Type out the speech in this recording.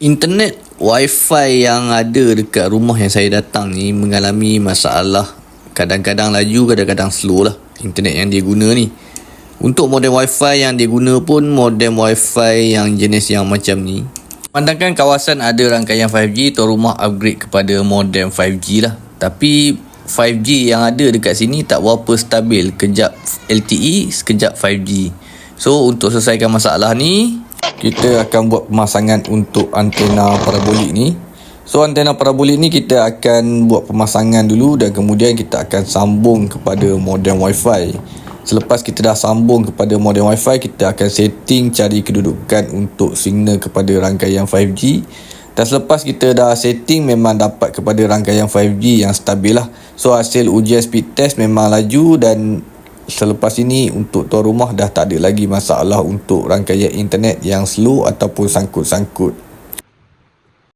Internet Wi-Fi yang ada dekat rumah yang saya datang ni mengalami masalah. Kadang-kadang laju, kadang-kadang slow lah internet yang dia guna ni. Untuk modem Wi-Fi yang dia guna pun modem Wi-Fi yang jenis yang macam ni. Pandangkan kawasan ada rangkaian 5G, tuan rumah upgrade kepada modem 5G lah. Tapi 5G yang ada dekat sini tak berapa stabil. Kejap LTE, sekejap 5G. So untuk selesaikan masalah ni, kita akan buat pemasangan untuk antena parabolik ni. So antena parabolik ni kita akan buat pemasangan dulu dan kemudian kita akan sambung kepada modem Wi-Fi. Selepas kita dah sambung kepada modem Wi-Fi, kita akan setting cari kedudukan untuk signal kepada rangkaian 5G. Dan selepas kita dah setting memang dapat kepada rangkaian 5G yang stabil lah. So hasil ujian speed test memang laju dan selepas ini untuk tuan rumah dah tak ada lagi masalah untuk rangkaian internet yang slow ataupun sangkut-sangkut.